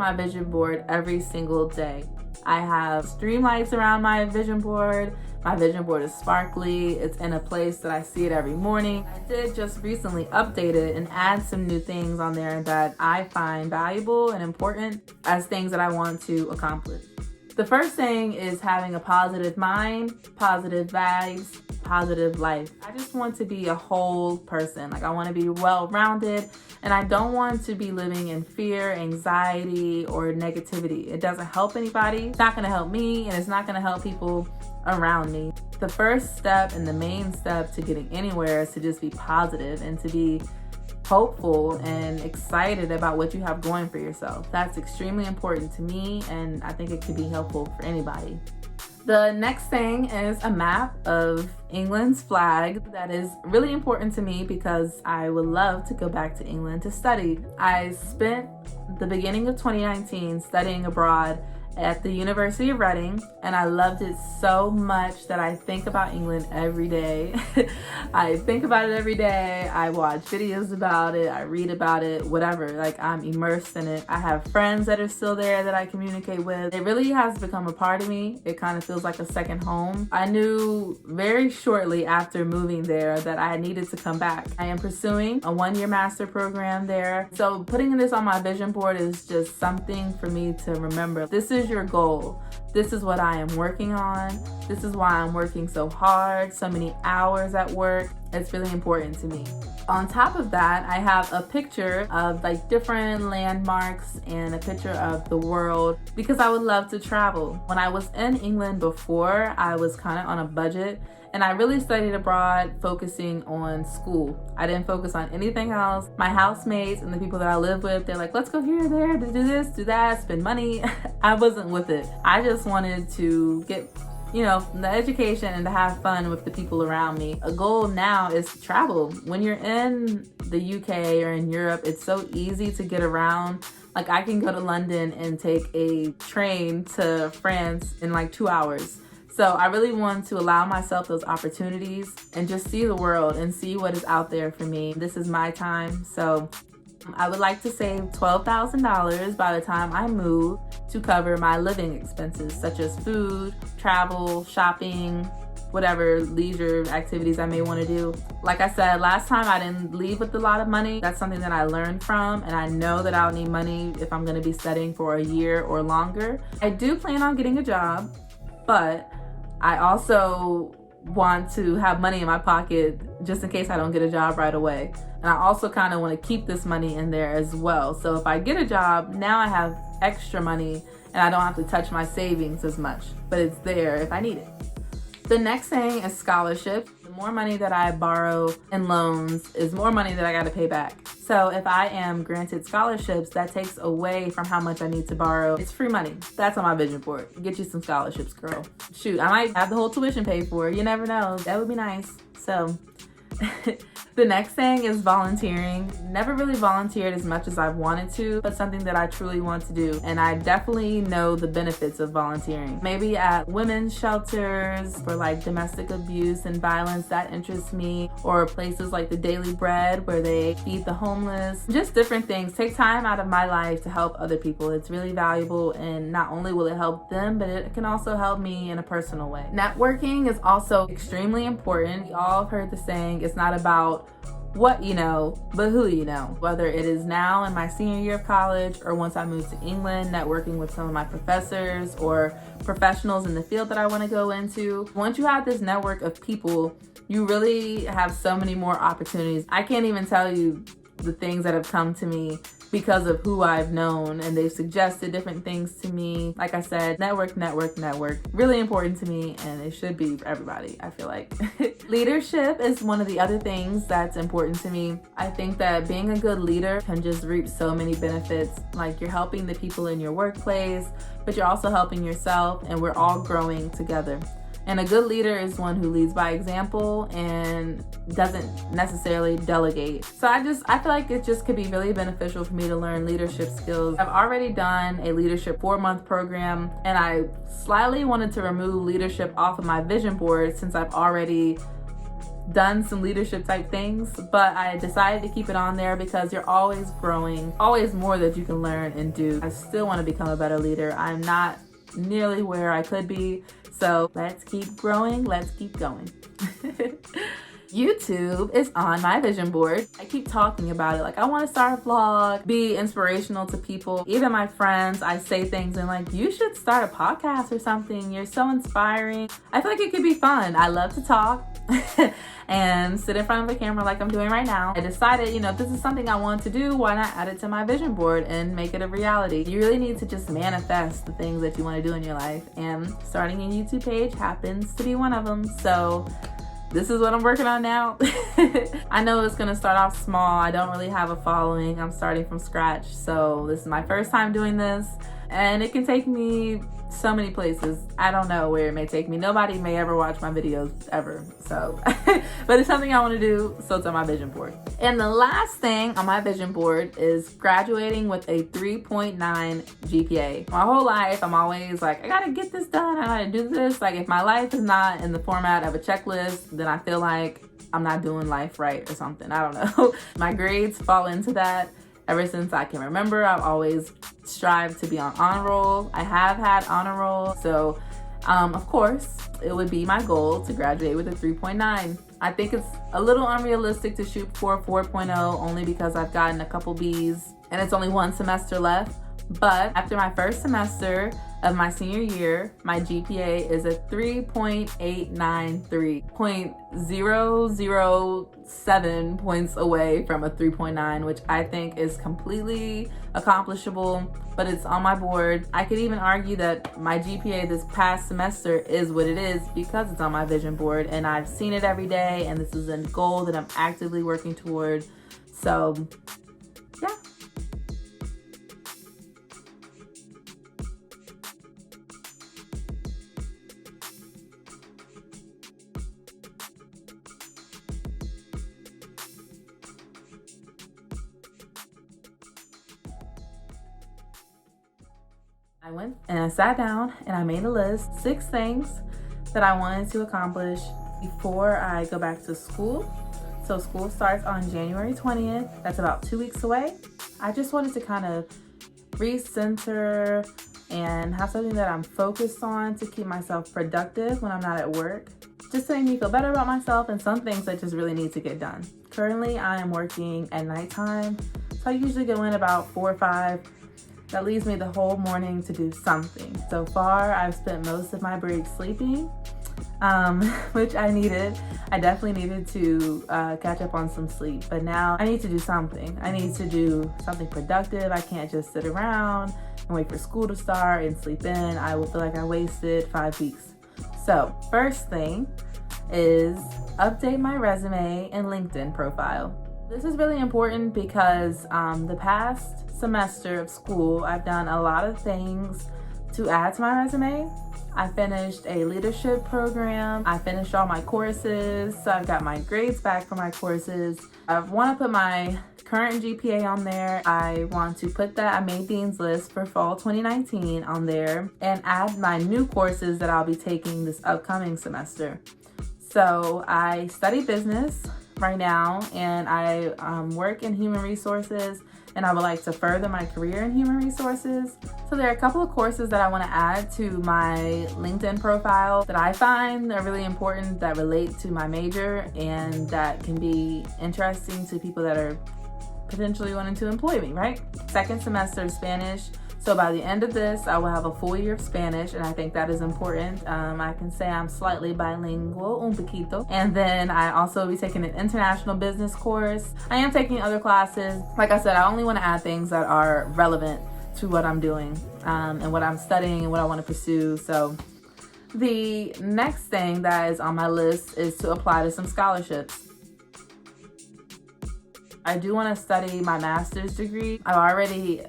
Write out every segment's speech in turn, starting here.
my vision board every single day. I have stream lights around my vision board. My vision board is sparkly. It's in a place that I see it every morning. I did just recently update it and add some new things on there that I find valuable and important as things that I want to accomplish. The first thing is having a positive mind, positive vibes, positive life. I just want to be a whole person. Like, I want to be well-rounded, and I don't want to be living in fear, anxiety, or negativity. It doesn't help anybody. It's not going to help me, and it's not going to help people around me. The first step and the main step to getting anywhere is to just be positive and to be hopeful and excited about what you have going for yourself. That's extremely important to me, and I think it could be helpful for anybody. The next thing is a map of England's flag. That is really important to me because I would love to go back to England to study. I spent the beginning of 2019 studying abroad at the University of Reading, and I loved it so much that I think about England every day. I think about it every day. I watch videos about it. I read about it, whatever. Like, I'm immersed in it. I have friends that are still there that I communicate with. It really has become a part of me. It kind of feels like a second home. I knew very shortly after moving there that I needed to come back. I am pursuing a one-year master program there. So putting this on my vision board is just something for me to remember. This is your goal. This is what I am working on. This is why I'm working so hard, so many hours at work. It's really important to me. On top of that, I have a picture of like different landmarks and a picture of the world because I would love to travel. When I was in England before, I was kind of on a budget, and I really studied abroad, focusing on school. I didn't focus on anything else. My housemates and the people that I live with, they're like, let's go here, there, to do this, do that, spend money. I wasn't with it. I just wanted to get, the education and to have fun with the people around me. A goal now is to travel. When you're in the UK or in Europe, it's so easy to get around. Like, I can go to London and take a train to France in like 2 hours. So I really want to allow myself those opportunities and just see the world and see what is out there for me. This is my time. So I would like to save $12,000 by the time I move to cover my living expenses, such as food, travel, shopping, whatever leisure activities I may want to do. Like I said, last time I didn't leave with a lot of money. That's something that I learned from, and I know that I'll need money if I'm going to be studying for a year or longer. I do plan on getting a job, but I also want to have money in my pocket just in case I don't get a job right away. And I also kind of want to keep this money in there as well. So if I get a job, now I have extra money and I don't have to touch my savings as much, but it's there if I need it. The next thing is scholarship. The more money that I borrow in loans is more money that I got to pay back. So if I am granted scholarships, that takes away from how much I need to borrow. It's free money. That's on my vision board. Get you some scholarships, girl. Shoot, I might have the whole tuition paid for. You never know. That would be nice. So the next thing is volunteering. Never really volunteered as much as I've wanted to, but something that I truly want to do. And I definitely know the benefits of volunteering. Maybe at women's shelters for like domestic abuse and violence, that interests me. Or places like the Daily Bread where they feed the homeless. Just different things. Take time out of my life to help other people. It's really valuable, and not only will it help them, but it can also help me in a personal way. Networking is also extremely important. You all have heard the saying, it's not about what you know, but who you know. Whether it is now in my senior year of college or once I move to England, networking with some of my professors or professionals in the field that I want to go into. Once you have this network of people, you really have so many more opportunities. I can't even tell you the things that have come to me because of who I've known, and they've suggested different things to me. Like I said, network. Really important to me, and it should be for everybody, I feel like. Leadership is one of the other things that's important to me. I think that being a good leader can just reap so many benefits. Like, you're helping the people in your workplace, but you're also helping yourself, and we're all growing together. And a good leader is one who leads by example and doesn't necessarily delegate. So I feel like it just could be really beneficial for me to learn leadership skills. I've already done a leadership 4-month program, and I slightly wanted to remove leadership off of my vision board since I've already done some leadership type things, but I decided to keep it on there because you're always growing, always more that you can learn and do. I still want to become a better leader. I'm not nearly where I could be, so let's keep growing, let's keep going. YouTube is on my vision board. I keep talking about it. Like, I want to start a vlog, be inspirational to people. Even my friends, I say things and like, you should start a podcast or something. You're so inspiring. I feel like it could be fun. I love to talk and sit in front of a camera like I'm doing right now. I decided, if this is something I want to do, why not add it to my vision board and make it a reality? You really need to just manifest the things that you want to do in your life. And starting a YouTube page happens to be one of them. So this is what I'm working on now. I know it's gonna start off small. I don't really have a following. I'm starting from scratch. So this is my first time doing this, and it can take me so many places. I don't know where it may take me. Nobody may ever watch my videos ever. So, but it's something I want to do. So it's on my vision board. And the last thing on my vision board is graduating with a 3.9 GPA. My whole life, I'm always like, I gotta get this done. I gotta do this. Like, if my life is not in the format of a checklist, then I feel like I'm not doing life right or something. I don't know. My grades fall into that. Ever since I can remember, I've always strived to be on honor roll. I have had honor roll. So, of course, it would be my goal to graduate with a 3.9. I think it's a little unrealistic to shoot for a 4.0 only because I've gotten a couple B's and it's only one semester left. But after my first semester of my senior year, my GPA is a 3.893, 0.007 points away from a 3.9, which I think is completely accomplishable, but it's on my board. I could even argue that my GPA this past semester is what it is because it's on my vision board and I've seen it every day, and this is a goal that I'm actively working toward. So, yeah. I went and I sat down and I made a list, 6 things that I wanted to accomplish before I go back to school. So school starts on January 20th. That's about 2 weeks away. I just wanted to kind of recenter and have something that I'm focused on to keep myself productive when I'm not at work. Just to make me feel better about myself, and some things that just really need to get done. Currently, I am working at nighttime. So I usually go in about 4 or 5. That leaves me the whole morning to do something. So far, I've spent most of my break sleeping, which I needed. I definitely needed to catch up on some sleep, but now I need to do something. I need to do something productive. I can't just sit around and wait for school to start and sleep in. I will feel like I wasted 5 weeks. So first thing is update my resume and LinkedIn profile. This is really important because the past semester of school, I've done a lot of things to add to my resume. I finished a leadership program. I finished all my courses. So I've got my grades back for my courses. I want to put my current GPA on there. I want to put that Amazings list for fall 2019 on there and add my new courses that I'll be taking this upcoming semester. So I study business right now, and I work in human resources, and I would like to further my career in human resources. So there are a couple of courses that I want to add to my LinkedIn profile that I find are really important, that relate to my major and that can be interesting to people that are potentially wanting to employ me, right? Second semester of Spanish. So by the end of this, I will have a full year of Spanish, and I think that is important. I can say I'm slightly bilingual, un poquito. And then I also will be taking an international business course. I am taking other classes. Like I said, I only want to add things that are relevant to what I'm doing and what I'm studying and what I want to pursue. So the next thing that is on my list is to apply to some scholarships. I do want to study my master's degree. I've already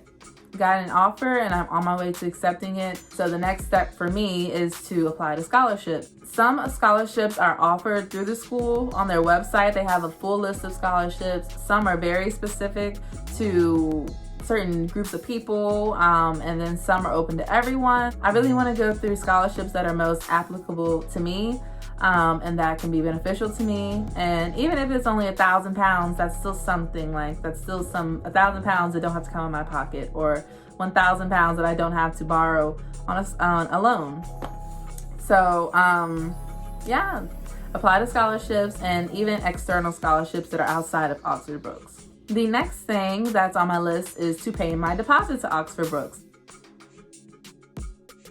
got an offer and I'm on my way to accepting it. So the next step for me is to apply to scholarships. Some scholarships are offered through the school on their website. They have a full list of scholarships. Some are very specific to certain groups of people, and then some are open to everyone. I really want to go through scholarships that are most applicable to me. and that can be beneficial to me. And even if it's only 1,000 pounds, that's still something. Like, that's still 1,000 pounds that don't have to come in my pocket, or 1,000 pounds that I don't have to borrow on a loan. So yeah, apply to scholarships and even external scholarships that are outside of Oxford Brookes. The next thing that's on my list is to pay my deposit to Oxford Brookes.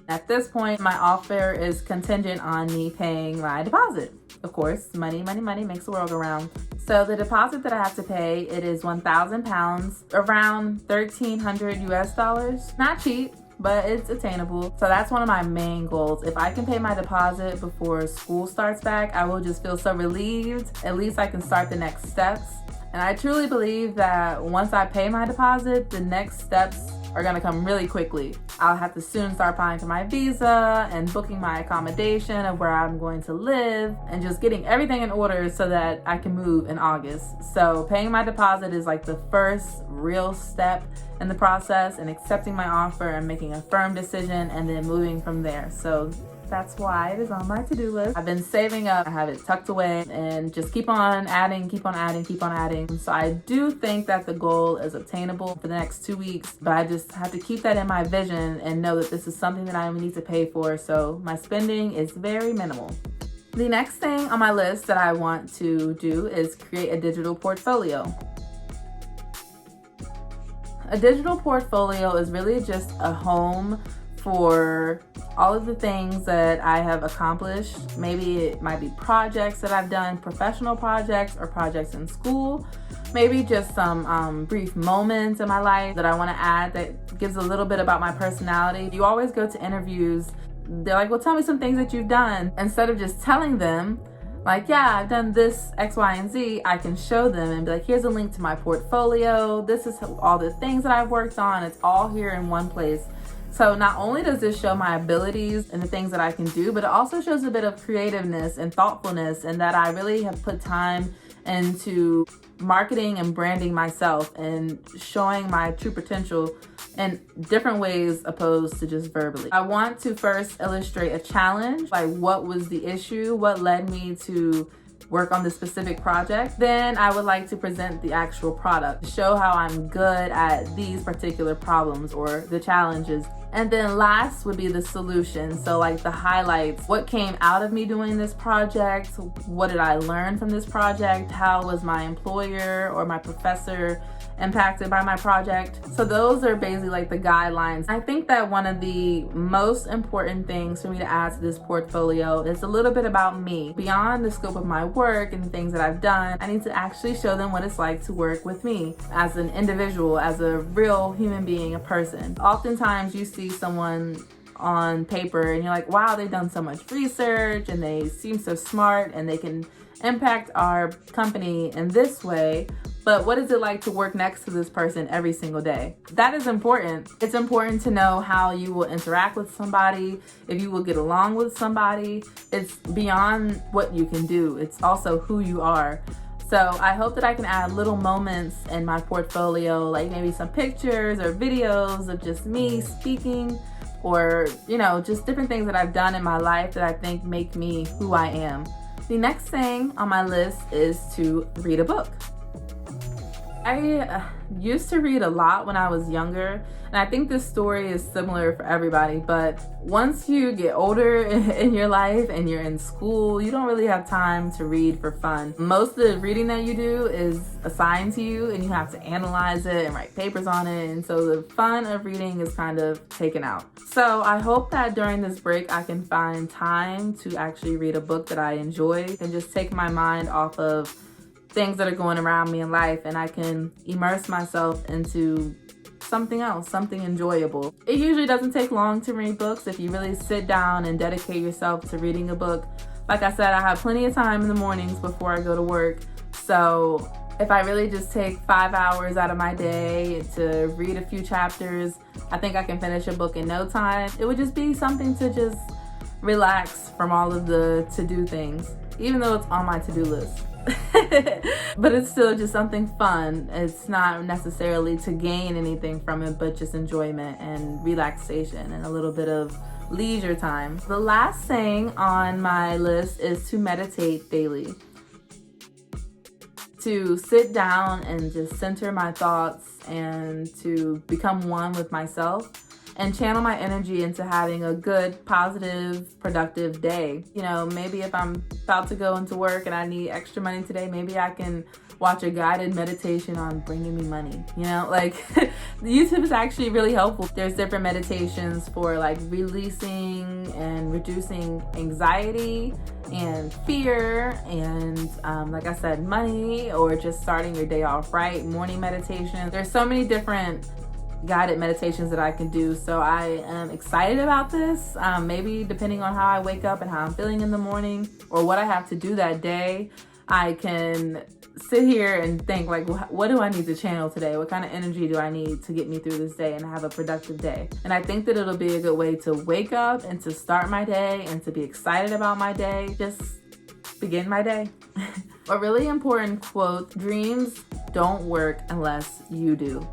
At this point, my offer is contingent on me paying my deposit. Of course, money makes the world go round. So the deposit that I have to pay, it is 1,000 pounds, around $1,300 US. Not cheap, but it's attainable. So that's one of my main goals. If I can pay my deposit before school starts back, I will just feel so relieved. At least I can start the next steps. And I truly believe that once I pay my deposit, the next steps are gonna come really quickly. I'll have to soon start applying for my visa and booking my accommodation of where I'm going to live and just getting everything in order so that I can move in August. So paying my deposit is like the first real step in the process, and accepting my offer and making a firm decision and then moving from there. So that's why it is on my to-do list. I've been saving up, I have it tucked away, and just keep on adding. So I do think that the goal is obtainable for the next 2 weeks, but I just have to keep that in my vision and know that this is something that I need to pay for. So my spending is very minimal. The next thing on my list that I want to do is create a digital portfolio. A digital portfolio is really just a home for all of the things that I have accomplished. Maybe it might be projects that I've done, professional projects or projects in school. Maybe just some brief moments in my life that I want to add that gives a little bit about my personality. You always go to interviews, they're like, well, tell me some things that you've done. Instead of just telling them, like, yeah, I've done this, X, Y, and Z, I can show them and be like, here's a link to my portfolio. This is all the things that I've worked on. It's all here in one place. So not only does this show my abilities and the things that I can do, but it also shows a bit of creativeness and thoughtfulness, and that I really have put time into marketing and branding myself and showing my true potential in different ways opposed to just verbally. I want to first illustrate a challenge, like what was the issue, what led me to work on this specific project. Then I would like to present the actual product, show how I'm good at these particular problems or the challenges. And then last would be the solution. So like the highlights, what came out of me doing this project? What did I learn from this project? How was my employer or my professor impacted by my project? So those are basically like the guidelines. I think that one of the most important things for me to add to this portfolio is a little bit about me. Beyond the scope of my work and the things that I've done, I need to actually show them what it's like to work with me as an individual, as a real human being, a person. Oftentimes you see someone on paper and you're like, wow, they've done so much research and they seem so smart and they can impact our company in this way. But what is it like to work next to this person every single day? That is important. It's important to know how you will interact with somebody, if you will get along with somebody. It's beyond what you can do. It's also who you are. So I hope that I can add little moments in my portfolio, like maybe some pictures or videos of just me speaking, or, you know, just different things that I've done in my life that I think make me who I am. The next thing on my list is to read a book. I used to read a lot when I was younger, and I think this story is similar for everybody, but once you get older in your life and you're in school, you don't really have time to read for fun. Most of the reading that you do is assigned to you and you have to analyze it and write papers on it, and so the fun of reading is kind of taken out. So I hope that during this break I can find time to actually read a book that I enjoy and just take my mind off of things that are going around me in life, and I can immerse myself into something else, something enjoyable. It usually doesn't take long to read books if you really sit down and dedicate yourself to reading a book. Like I said, I have plenty of time in the mornings before I go to work. So if I really just take 5 hours out of my day to read a few chapters, I think I can finish a book in no time. It would just be something to just relax from all of the to-do things, even though it's on my to-do list. But it's still just something fun. It's not necessarily to gain anything from it, but just enjoyment and relaxation and a little bit of leisure time. The last thing on my list is to meditate daily. To sit down and just center my thoughts and to become one with myself and channel my energy into having a good, positive, productive day. You know, maybe if I'm about to go into work and I need extra money today, maybe I can watch a guided meditation on bringing me money. You know, like YouTube is actually really helpful. There's different meditations for like releasing and reducing anxiety and fear and like I said, money, or just starting your day off right, morning meditation. There's so many different guided meditations that I can do. So I am excited about this. Maybe depending on how I wake up and how I'm feeling in the morning or what I have to do that day, I can sit here and think like, what do I need to channel today? What kind of energy do I need to get me through this day and have a productive day? And I think that it'll be a good way to wake up and to start my day and to be excited about my day. Just begin my day. A really important quote: dreams don't work unless you do.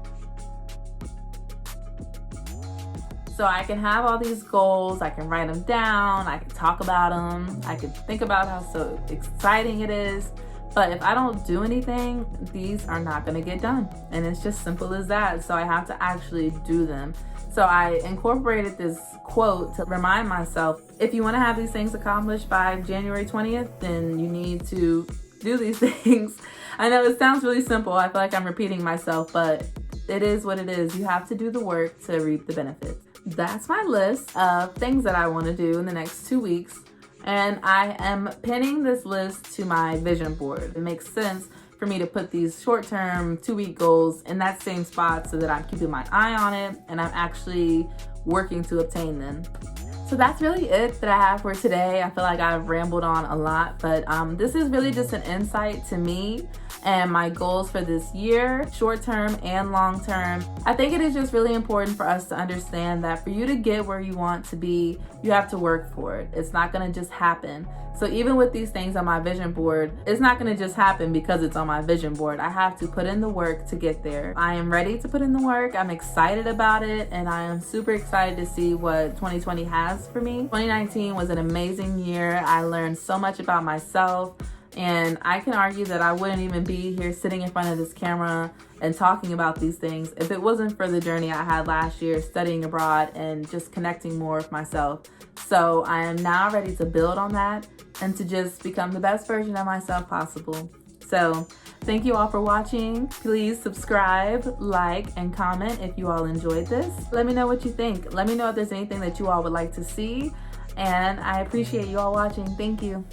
So I can have all these goals, I can write them down, I can talk about them, I can think about how so exciting it is, but if I don't do anything, these are not gonna get done. And it's just simple as that. So I have to actually do them. So I incorporated this quote to remind myself, if you wanna have these things accomplished by January 20th, then you need to do these things. I know it sounds really simple, I feel like I'm repeating myself, but it is what it is. You have to do the work to reap the benefits. That's my list of things that I want to do in the next 2 weeks. And I am pinning this list to my vision board. It makes sense for me to put these short-term 2-week goals in that same spot so that I'm keeping my eye on it and I'm actually working to obtain them. So that's really it that I have for today. I feel like I've rambled on a lot, but this is really just an insight to me and my goals for this year, short term and long term. I think it is just really important for us to understand that for you to get where you want to be, you have to work for it. It's not gonna just happen. So even with these things on my vision board, it's not gonna just happen because it's on my vision board. I have to put in the work to get there. I am ready to put in the work. I'm excited about it, and I am super excited to see what 2020 has for me. 2019 was an amazing year. I learned so much about myself, and I can argue that I wouldn't even be here sitting in front of this camera and talking about these things if it wasn't for the journey I had last year studying abroad and just connecting more with myself. So I am now ready to build on that and to just become the best version of myself possible. So thank you all for watching. Please subscribe, like, and comment if you all enjoyed this. Let me know what you think. Let me know if there's anything that you all would like to see. And I appreciate you all watching. Thank you.